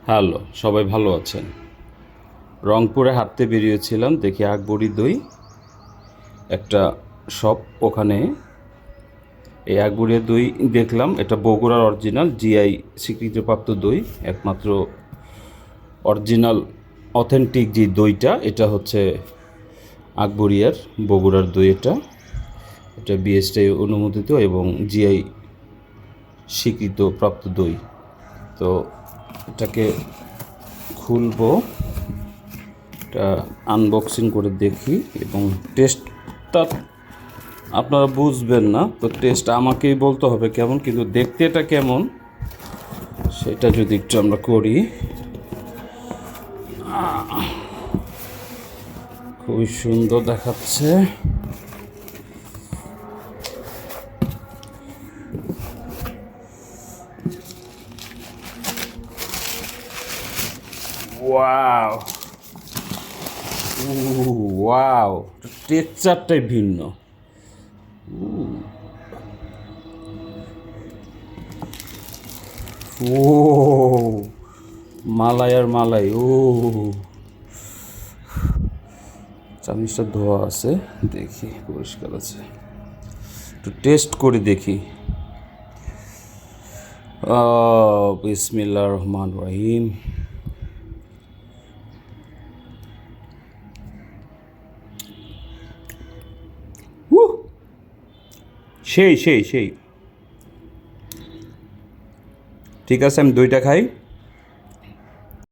Hello, সবাই ভালো আছেন? রংপুরে হাঁটতে বেরিয়েছিলাম, দেখি আকবরী দই একটা শপ। ওখানে এই আকবরীয়া দই দেখলাম, এটা বগুড়ার অরিজিনাল জিআই স্বীকৃতিপ্রাপ্ত দই। একমাত্র অরিজিনাল অথেন্টিক যে দইটা, এটা হচ্ছে আকবরীয়ার বগুড়ার দই। এটা এটা বিএসটিআই অনুমোদিত এবং জিআই স্বীকৃত প্রাপ্ত দই। তো এটাকে খুলবো, এটা আনবক্সিং করে দেখি এবং টেস্টটা আপনারা বুঝবেন না, তো টেস্ট আমাকেই বলতে হবে কেমন, কিন্তু দেখতে এটা কেমন সেটা যদি একটু আমরা করি। খুবই সুন্দর দেখাচ্ছে। ওয়াও, ওয়াও, টেক্সচারটাই ভিন্ন। ও মালাই আর মালাই। চামিচটা ধোয়া আছে, দেখি পরিষ্কার আছে, একটু টেস্ট করে দেখি। বিসমিল্লাহির রহমানির রহিম। সেই সেই সেই ঠিক আছে, আমি দইটা খাই।